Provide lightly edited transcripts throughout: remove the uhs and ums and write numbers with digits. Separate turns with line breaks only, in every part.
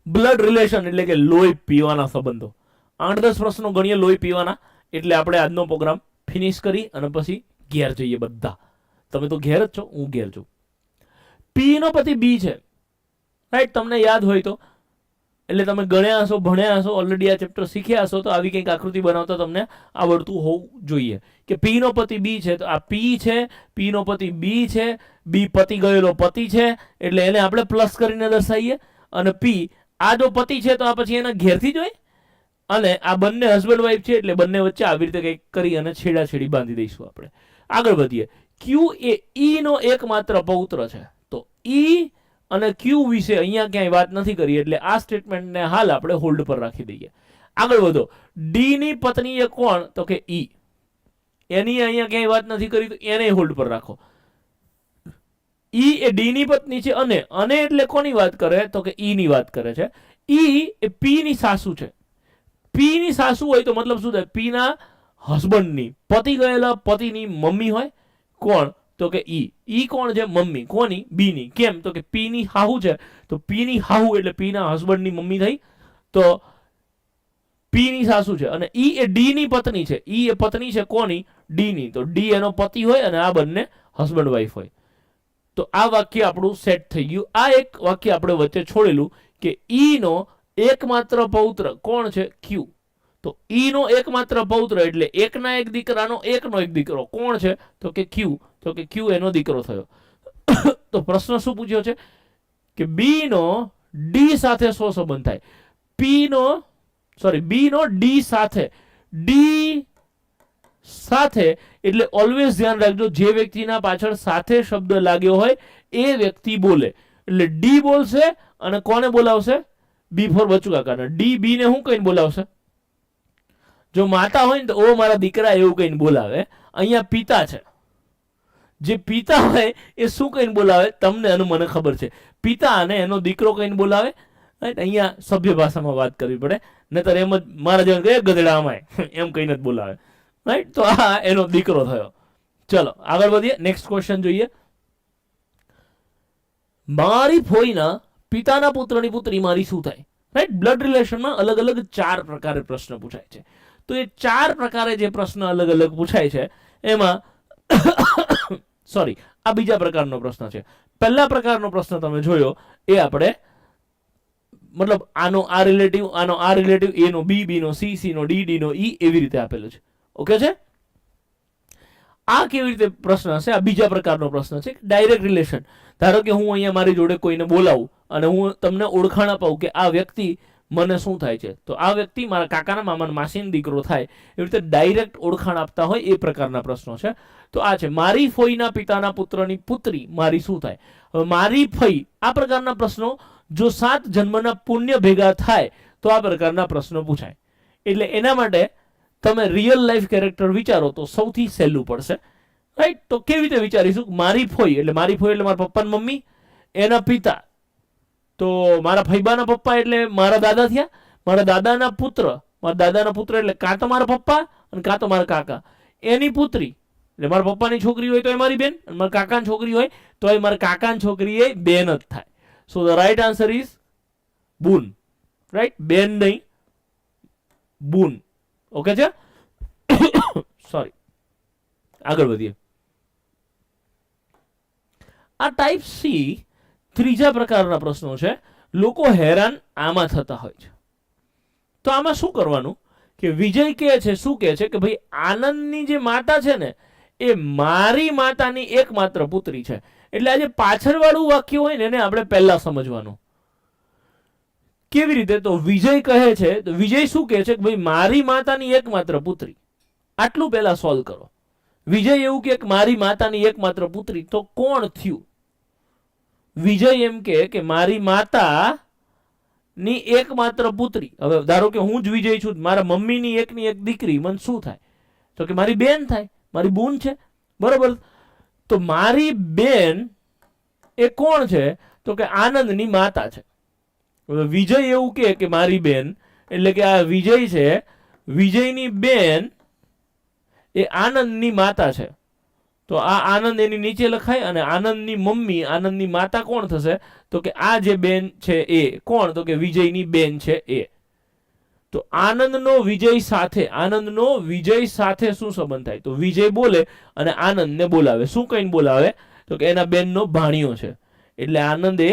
Blood relation એટલે કે લોહી પીવાના સંબંધો. 8-10 પ્રશ્નો ગણીએ લોહી પીવાના, એટલે આપણે આજનો પ્રોગ્રામ ફિનિશ કરી અને પછી ઘેર જઈએ બધા. તમે તો ઘેર જ છો, હું ઘેર છું. પી નો પતિ બી છે, રાઈટ? તમને યાદ હોય તો, એટલે તમે ગણ્યા હશો, ભણ્યા હશો, ઓલરેડી આ ચેપ્ટર શીખ્યા હશો, તો આવી કંઈક આકૃતિ બનાવતા તમને આવડતું હોવું જોઈએ કે પી નો પતિ બી છે, તો આ પી છે, પી નો પતિ બી છે, બી પતિ ગયેલો પતિ છે, એટલે એને આપણે પ્લસ કરીને દર્શાવીએ. અને પી આ જો પતિ છે તો આ પછી એના ઘેરથી જ હોય, અને આ બંને હસબન્ડ વાઈફ છે, એટલે બંને વચ્ચે આવી રીતે કંઈક કરી અને છેડાછેડી બાંધી દઈશું આપણે. આગળ વધીએ. ક્યુ એ ઈ નો એકમાત્ર પૌત્ર છે, તો ઈ અને ક્યુ વિશે અહીંયા ક્યાંય વાત નથી કરી, એટલે આ સ્ટેટમેન્ટને હાલ આપણે હોલ્ડ પર રાખી દઈએ. આગળ વધો. ડી ની પત્ની એ કોણ? તો કે ઈ. એની અહીંયા ક્યાંય વાત નથી કરી, તો એને હોલ્ડ પર રાખો. ઈ એ ડી ની પત્ની છે, અને એટલે કોની વાત કરે? તો કે ઈ ની વાત કરે છે. ઈ એ પી ની સાસુ છે. પી ની સાસુ હોય તો મતલબ શું થાય? પી ના હસબન્ડની, પતિ ગયેલા પતિની મમ્મી હોય. કોણ? તો કે ઈ. ઈ કોણ છે? મમ્મી. કોની? બી ની. કેમ? તો કે પી ની હાહુ છે, તો પી ની હાહુ એટલે પી ના હસબન્ડની મમ્મી થઈ, તો પી ની સાસુ છે. અને ઈ એ ડી ની પત્ની છે. ઈ એ પત્ની છે કોની? ડી ની. તો ડી એનો પતિ હોય અને આ બંને હસબન્ડ વાઈફ હોય. તો આ વાક્ય આપણું સેટ થઈ ગયું. આ એક વાક્ય આપણે વચ્ચે છોડેલું કે ઈ નો એકમાત્ર પૌત્ર કોણ છે? ક્યુ. તો ઈ નો એકમાત્ર પૌત્ર એટલે એકના એક દીકરાનો એકનો એક દીકરો કોણ છે? તો કે ક્યુ. તો કે ક્યુ એનો દીકરો થયો. તો પ્રશ્ન શું પૂછ્યો છે કે બી નો ડી સાથે શો સંબંધ થાય? બી નો ડી સાથે. ડી સાથે એટલે ઓલવેઝ ધ્યાન રાખજો, જે વ્યક્તિના પાછળ સાથે શબ્દ લાગ્યો હોય એ વ્યક્તિ બોલે. એટલે ડી બોલશે અને કોને બોલાવશે? બી ફોર બચુ કાકાને. ડી બી ને શું કહીને બોલાવશે? જો માતા હોય ને તો ઓ મારા દીકરા એવું કહીને બોલાવે. અહીંયા પિતા છે, જે પિતા હોય એ શું કહીને બોલાવે? તમને અને મને ખબર છે. પિતા અને એનો દીકરો કહીને બોલાવે. અહીંયા સભ્ય ભાષામાં વાત કરવી પડે, નહીતર એમ જ મારા જેવા કહે ગધેડા અમાય એમ કહીને જ બોલાવે, રાઈટ? તો આ એનો દીકરો થયો. ચલો આગળ વધીએ. નેક્સ્ટ ક્વેશ્ચન જોઈએ. મારી ફોઈના પિતાના પુત્રની પુત્રી મારી શું થાય? રાઈટ? બ્લડ રિલેશનમાં અલગ અલગ 4 પ્રકારે પ્રશ્ન પૂછાય છે. તો એ 4 પ્રકારે જે પ્રશ્ન અલગ અલગ પૂછાય છે એમાં આ બીજા પ્રકારનો પ્રશ્ન છે. પહેલા પ્રકારનો પ્રશ્ન તમે જોયો એ આપણે મતલબ આનો આ રિલેટિવ, એ નો બી, બી નો સી, સી નો ડી, ડી નો ઈ, એવી રીતે આપેલું છે. ઓકે છે? આ કેવી રીતે પ્રશ્ન હશે? આ બીજા પ્રકારનો પ્રશ્ન છે, ડાયરેક્ટ રિલેશન. ધારો કે હું અહીંયા મારી જોડે કોઈને બોલાવું અને હું તમને ઓળખાણ અપાવું કે આ વ્યક્તિ મને શું થાય છે, તો આ વ્યક્તિ મારા કાકાના મામાના માસીનો દીકરો થાય, એવી રીતે ડાયરેક્ટ ઓળખાણ આપતા હોય એ પ્રકારના પ્રશ્નો છે. તો આ છે મારી ફોઈના પિતાના પુત્રની પુત્રી મારી શું થાય. હવે મારી ફઈ, આ પ્રકારના પ્રશ્નો જો 7 જન્મના પુણ્ય ભેગા થાય તો આ પ્રકારના પ્રશ્નો પૂછાય. એટલે એના માટે તમે રિયલ લાઈફ કેરેક્ટર વિચારો તો સૌથી સહેલું પડશે, રાઈટ? તો કેવી રીતે વિચારીશું? મારી ફોઈ એટલે મારા પપ્પાની મમ્મી, એના પિતા તો મારા ફૈબાના પપ્પા એટલે મારા દાદા થયા. મારા દાદાના પુત્ર એટલે કાં તો મારા પપ્પા અને કાં તો મારા કાકા. એની પુત્રી એટલે મારા પપ્પાની છોકરી હોય તો એ મારી બેન, અને મારા કાકાની છોકરી હોય તો એ મારા કાકાની છોકરી એ બેન જ થાય. So the right answer is boon, right? Bane નહીં, બુન. ઓકે છે? સોરી, આગળ વધીએ. આ ટાઈપ સી ત્રીજા પ્રકારના પ્રશ્નો છે. લોકો હેરાન આમાં થતા હોય છે. તો આમાં શું કરવાનું કે વિજય કહે છે, શું કહે છે કે ભાઈ આનંદની જે માતા છે ને એ મારી માતાની એકમાત્ર પુત્રી છે. એટલે આ જે પાછળ વાળું વાક્ય હોય ને એને આપણે પહેલા સમજવાનું. કેવી રીતે? તો વિજય કહે છે, તો વિજય શું કહે છે કે ભાઈ મારી માતાની એકમાત્ર પુત્રી. આટલું પહેલા સોલ્વ કરો. વિજય એવું કે મારી માતાની એકમાત્ર પુત્રી, તો કોણ થયું? વિજય એમ કે મારી માતા ની એકમાત્ર પુત્રી. હવે ધારો કે હું જ વિજય છું, મારા મમ્મીની એકની એક દીકરી, મને શું થાય? તો કે મારી બેન થાય, મારી બૂન છે, બરોબર? તો મારી બેન એ કોણ છે? તો કે આનંદની માતા છે. વિજય એવું કે મારી બેન એટલે કે આ વિજય છે, વિજયની બેન એ આનંદની માતા છે, તો આ આનંદ એની નીચે લખાય, અને આનંદની મમ્મી, આનંદની માતા કોણ થશે? તો કે આ જે બેન છે એ કોણ? તો કે વિજયની બેન છે એ. તો આનંદનો વિજય સાથે શું સંબંધ થાય? તો વિજય બોલે અને આનંદને બોલાવે. શું કહીને બોલાવે? તો કે એના બેનનો ભાણિયો છે, એટલે આનંદ એ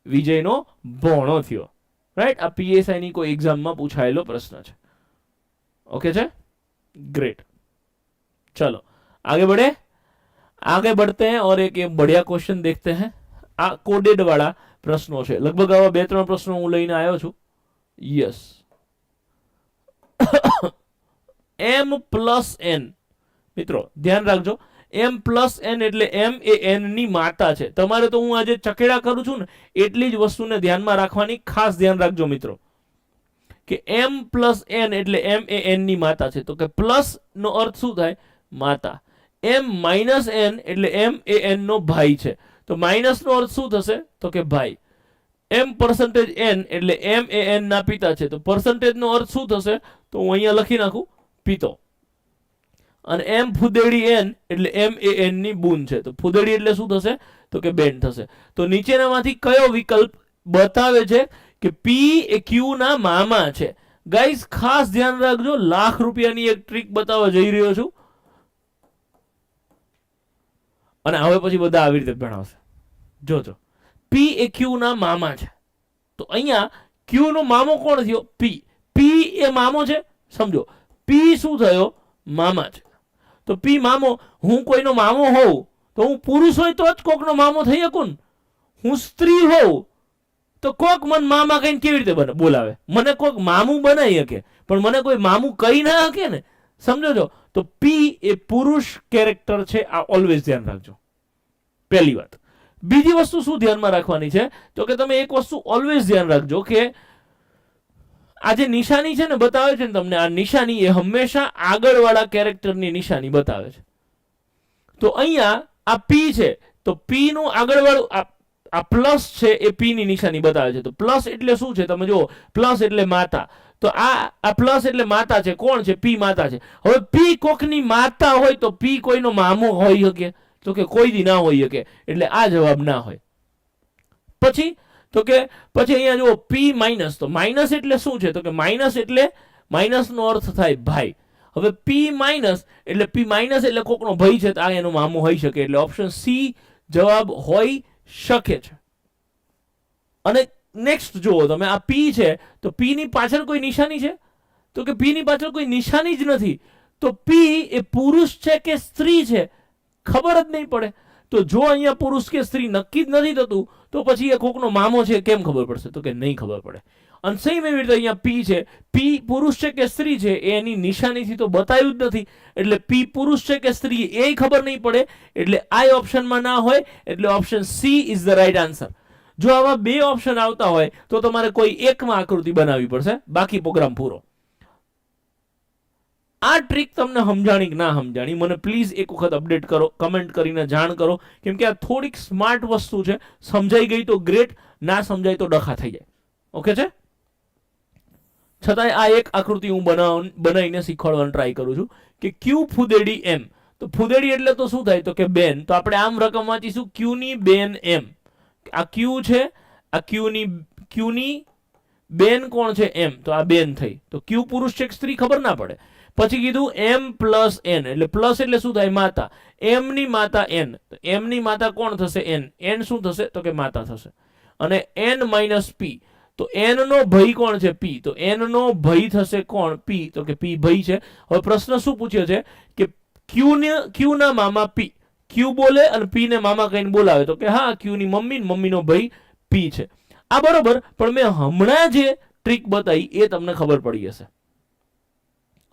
વિજયનો ભોણો થયો. રાઈટ? આ પીએસઆઈ ની કોઈ એક્ઝામમાં પૂછાયેલો પ્રશ્ન છે. ओके છે? ग्रेट. चलो आगे बढ़ते हैं और एक बढ़िया क्वेश्चन देखते हैं. आ कोडेड वाला प्रश्नों છે, લગભગ આવા 2-3 પ્રશ્નો હું લઈને આવ્યો છું. યસ. m+n મિત્રો ધ્યાન રાખજો, m+n એટલે m એ n ની માતા છે. તમારે તો હું આજે ચકેડા કરું છું ને એટલી જ વસ્તુને ધ્યાનમાં રાખવાની ખાસ ધ્યાન રાખજો મિત્રો, કે m+n એટલે m એ n ની માતા છે. તો કે પ્લસ નો અર્થ શું થાય? માતા. m-n એટલે m એ n નો ભાઈ છે. તો માઇનસ નો અર્થ શું થશે? તો કે ભાઈ. m%n એટલે m એ n ના પિતા છે. તો પર્સન્ટેજ નો અર્થ શું થશે? તો હું અહીંયા લખી નાખું પિતો. અને m ફુદેડી n એટલે m એ n ની બૂન છે. તો ફુદેડી એટલે શું થશે? તો કે બેન થશે. તો નીચેનામાંથી કયો વિકલ્પ બતાવે છે કે p એ q ના મામા છે? ગાઈસ ખાસ ધ્યાન રાખજો, લાખ રૂપિયાની એક ટ્રીક બતાવવા જઈ રહ્યો છું, અને હવે પછી બધા આવી રીતે ભણાવશે. જોજો, p એ q ના મામા છે. તો અહીંયા q નો મામો કોણ થયો? p. p એ મામો છે, સમજો. p શું થયો? મામા છે. તો p મામો, હું કોઈનો મામો હોઉં તો હું પુરુષ હોય તો જ કોકનો મામો થઈ શકું. હું સ્ત્રી હોઉં તો કોક મન મામા કહીને કેવી રીતે બોલાવે? મને કોક મામું બનાવી શકે, પણ મને કોઈ મામું કહી ના શકે ને. સમજો છો? તો p એ પુરુષ કેરેક્ટર છે. આ ઓલવેઝ ધ્યાન રાખજો, પહેલી વાત. બીજી વસ્તુ શું ધ્યાનમાં રાખવાની છે? તો કે તમે એક વસ્તુ ઓલવેઝ ધ્યાન રાખજો કે આ જે નિશાની છે ને બતાવે છે ને તમને, આ નિશાની એ હંમેશા આગળવાળા કેરેક્ટરની નિશાની બતાવે છે. તો અહીંયા આ p છે, તો p નું આગળવાળું આ પ્લસ છે એ p ની નિશાની બતાવે છે. તો પ્લસ એટલે શું છે? તમે જુઓ, પ્લસ એટલે માતા. તો આ પ્લસ એટલે માતા છે. કોણ છે? p માતા છે. હવે p કોકની માતા હોય તો p કોઈનો મામો હોઈ શકે? તો કે કોઈ દી ના હોઈ શકે, એટલે આ જવાબ ના હોય. પછી તો કે પછી અહીંયા જુઓ p માઇનસ. તો માઇનસ એટલે શું છે? તો કે માઇનસ એટલે માઇનસ નો અર્થ થાય ભાઈ. હવે p માઇનસ એટલે કોકનો ભાઈ છે, તો આ એનો મામો હોઈ શકે, એટલે ઓપ્શન સી જવાબ હોઈ શકે છે. અને નેક્સ્ટ જુઓ તમે, આ p છે તો p ની પાછળ કોઈ નિશાની છે? તો કે p ની પાછળ કોઈ નિશાની જ નથી. તો p એ પુરુષ છે કે સ્ત્રી છે? ખબર જ નહીં પડે. તો જો અહીંયા પુરુષ કે સ્ત્રી નક્કી જ નથી થતું, તો પછી એ કોકનો મામો છે કેમ ખબર પડશે? તો કે નહીં ખબર પડે. અને સેમ એવી રીતે અહીંયા p છે, p પુરુષ છે કે સ્ત્રી છે એની નિશાનીથી તો બતાવ્યું જ નથી, એટલે p પુરુષ છે કે સ્ત્રી એ ખબર નહીં પડે, એટલે આ ઓપ્શનમાં ના હોય, એટલે option she is the right answer. જો આવા બે ઓપ્શન આવતા હોય તો તમારે કોઈ એકમાં આકૃતિ બનાવવી પડશે, બાકી પ્રોગ્રામ પૂરો. આ ટ્રીક તમને સમજાણી કે ના સમજાણી મને પ્લીઝ એક વખત અપડેટ કરો, કમેન્ટ કરીને જાણ કરો, કેમ કે આ થોડીક સ્માર્ટ વસ્તુ છે. સમજાઈ ગઈ તો ગ્રેટ, ના સમજાય તો ડખા થઈ જાય. ઓકે છે? છતાંય આ એક આકૃતિ હું બનાવીને શીખવાડવાનું ટ્રાય કરું છું કે q ફુદેડી m. તો ફુદેડી એટલે તો શું થાય? તો કે બેન. તો આપણે આમ રકમ વાંચીશું q ની બેન m. આ q છે, આ q ની બેન કોણ છે? m. તો આ બેન થઈ. તો q પુરુષ છે કે સ્ત્રી ખબર ના પડે. પછી કીધું m+n એટલે પ્લસ એટલે શું થાય? માતા. m ની માતા n. તો m ની માતા કોણ થશે? n. n શું થશે? તો કે માતા થશે. અને n - p. તો n નો ભાઈ કોણ છે? p. તો n નો ભાઈ થશે કોણ? p. તો કે p ભાઈ છે. હવે પ્રશ્ન શું પૂછ્યો છે કે q ના મામા p. q બોલે અને p ને મામા કહીને બોલાવે. તો કે હા, q ની મમ્મીનો ભાઈ p છે. આ બરોબર, પણ મેં હમણાં જે ટ્રીક બતાવી એ તમને ખબર પડી હશે.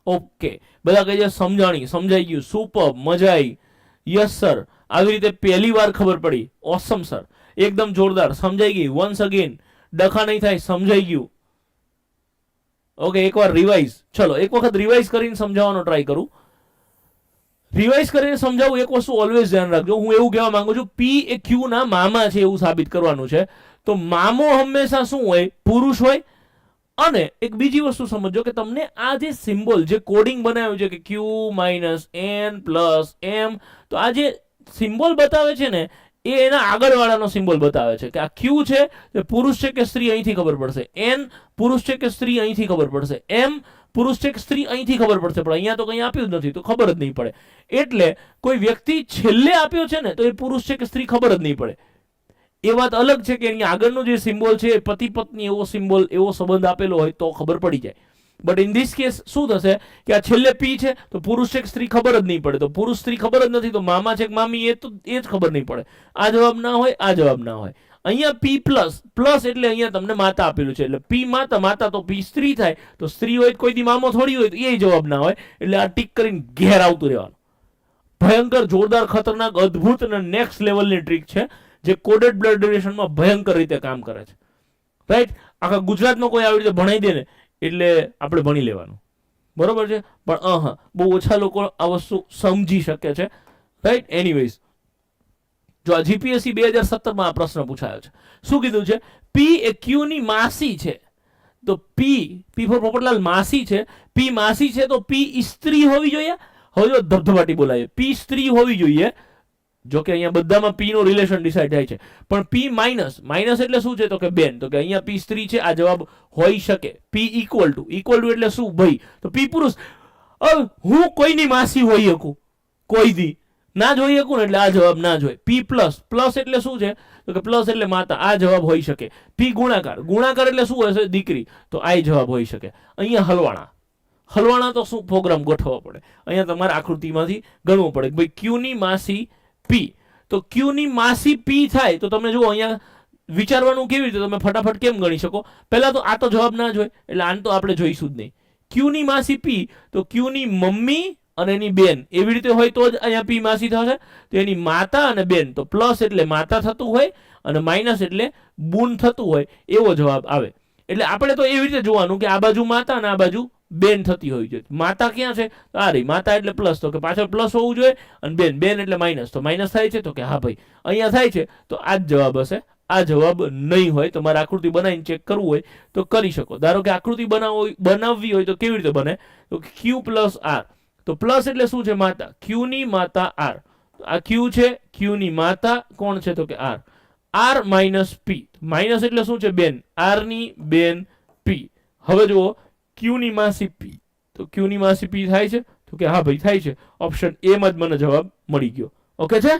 ઓકે, બધા કહે છે સમજાઈ ગયું, સુપર, મજા આવી, યસ સર. આવી રીતે પહેલી વાર ખબર પડી, ઓસમ સર, એકદમ જોરદાર, સમજાઈ ગઈ. વન્સ અગેન, ડખા નહીં થાય, સમજાઈ ગયું. ઓકે, એકવાર રિવાઇઝ. ચલો એક વખત રિવાઇઝ કરીને સમજાવવાનો ટ્રાય કરું. રિવાઇઝ કરીને સમજાવું. એક વસ્તુ ઓલવેઝ ધ્યાન રાખજો, હું એવું કહેવા માંગુ છું, p એ q ના મામા છે એવું સાબિત કરવાનું છે. તો મામો હંમેશા શું હોય? પુરુષ હોય. અને એક બીજી વસ્તુ સમજો કે તમને આ જે સિમ્બોલ જે કોડિંગ બનાવ્યું છે કે ક્યુ માઇનસ એન પ્લસ એમ, તો આ જે સિમ્બોલ બતાવે છે ને એ એના આગળવાળાનો સિમ્બોલ બતાવે છે કે આ ક્યુ છે તે પુરુષ છે કે સ્ત્રી અહીંથી ખબર પડશે, એન પુરુષ છે કે સ્ત્રી અહીંથી ખબર પડશે, એમ પુરુષ છે કે સ્ત્રી અહીંથી ખબર પડશે, પણ અહીંયા તો કંઈ આપ્યું જ નથી તો ખબર જ નહીં પડે. એટલે કોઈ વ્યક્તિ છેલ્લે આપ્યો છે ને તો એ પુરુષ છે કે સ્ત્રી ખબર જ નહીં પડે. એ વાત અલગ છે કે અહીંયા આગળનો જે સિમ્બોલ છે એ પતિ પત્ની એવો સિમ્બોલ એવો સંબંધ આપેલો હોય તો ખબર પડી જાય. બટ ઇન ધીસ કેસ શું થશે કે આ છેલ્લે પી છે તો પુરુષ છે કે સ્ત્રી ખબર જ નહીં પડે, તો પુરુષ સ્ત્રી ખબર જ નથી તો મામા છે કે મામી એ જ ખબર નહીં પડે. આ જવાબ ના હોય, આ જવાબ ના હોય. અહીંયા પી પ્લસ પ્લસ એટલે અહીંયા તમને માતા આપેલું છે એટલે પી માતા, માતા તો પી સ્ત્રી થાય, તો સ્ત્રી હોય કોઈ દી મામો થોડી હોય તો એ જવાબ ના હોય. એટલે આ ટીક કરીને ઘેર આવતું રહેવાનું. ભયંકર જોરદાર ખતરનાક અદ્ભુત અને નેક્સ્ટ લેવલની ટ્રીક છે જે કોડેડ બ્લડ ડોનેશનમાં ભયંકર રીતે કામ કરે છે. રાઈટ, આખા ગુજરાતમાં કોઈ આવી રીતે ભણાઈ દે ને એટલે આપણે ભણી લેવાનું, બરોબર છે. પણ બહુ ઓછા લોકો આ વસ્તુ સમજી શકે છે. રાઈટ, એનીવેઝ જો આ જીપીએસસી 2017માં આ પ્રશ્ન પૂછાયો છે. શું કીધું છે? પી એ ક્યુ ની માસી છે, તો પી ફોર પોપટલાલ માસી છે, પી માસી છે તો પી સ્ત્રી હોવી જોઈએ. હવે જો ધબધબાટી બોલાય, પી સ્ત્રી હોવી જોઈએ. જો કે અહીંયા બધામાં પી નો રિલેશન ડિસાઈડ થાય છે, પણ પી માઇનસ, માઇનસ એટલે શું છે તો કે બેન, તો કે અહીંયા પી સ્ત્રી છે, આ જવાબ હોઈ શકે. પી ઇક્વલ ટુ એટલે શું ભાઈ, તો પી પુરુષ. હું કોઈની માસી હોઈ શકું, કોઈ દી ના જોઈ શકું ને એટલે આ જવાબ ના જોઈ. પી પ્લસ, પ્લસ એટલે શું છે તો કે પ્લસ એટલે માતા, આ જવાબ હોઈ શકે. પી ગુણાકાર, ગુણાકાર એટલે શું હશે દીકરી, તો આ જવાબ હોઈ શકે. અહીંયા હલવાણા, હલવાણા તો શું પ્રોગ્રામ ગોઠવવો પડે. અહીંયા તમારે આકૃતિમાંથી ગણવું પડે ભાઈ ક્યુ ની માસી પી, તો ક્યુ ની માસી પી થાય તો તમે જુઓ અહીંયા વિચારવાનું કેવી રીતે તમે ફટાફટ કેમ ગણી શકો. પહેલા તો આ તો જવાબ ના જોઈએ એટલે આને તો આપણે જોઈશું જ નહીં. ક્યુ ની માસી પી તો ક્યુ ની મમ્મી અને એની બેન એવી રીતે હોય તો જ અહીંયા પી માસી થશે. તો એની માતા અને બેન, તો પ્લસ એટલે માતા થતું હોય અને માઇનસ એટલે બૂન થતું હોય એવો જવાબ આવે. એટલે આપણે તો એવી રીતે જોવાનું કે આ બાજુ માતા અને આ બાજુ બેન થતી હોય છે. માતા ક્યાં છે? આ રહી માતા એટલે પ્લસ, તો કે પાછળ પ્લસ હોવું જોઈએ, અને બેન, બેન એટલે માઇનસ, તો માઇનસ થાય છે તો કે હા ભાઈ અહીંયા થાય છે, તો આ જ જવાબ હશે. આ જવાબ નહીં હોય. તમારે આકૃતિ બનાવીને ચેક કરવું હોય તો કરી શકો. ધારો કે આકૃતિ બનાવવી હોય તો કેવી રીતે બને, તો ક્યુ પ્લસ આર, તો પ્લસ એટલે શું છે માતા, ક્યુ ની માતા આર, આ ક્યુ છે, ક્યુ ની માતા કોણ છે તો કે આર, આર માઇનસ પી, માઇનસ એટલે શું છે બેન, આર ની બેન પી. હવે જુઓ ક્યુ ની માસી પી, તો ક્યુ ની માસી પી થાય છે તો કે હા ભાઈ થાય છે. ઓપ્શન એ માં જ મને જવાબ મળી ગયો. ઓકે છે,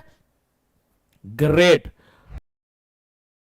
ગ્રેટ.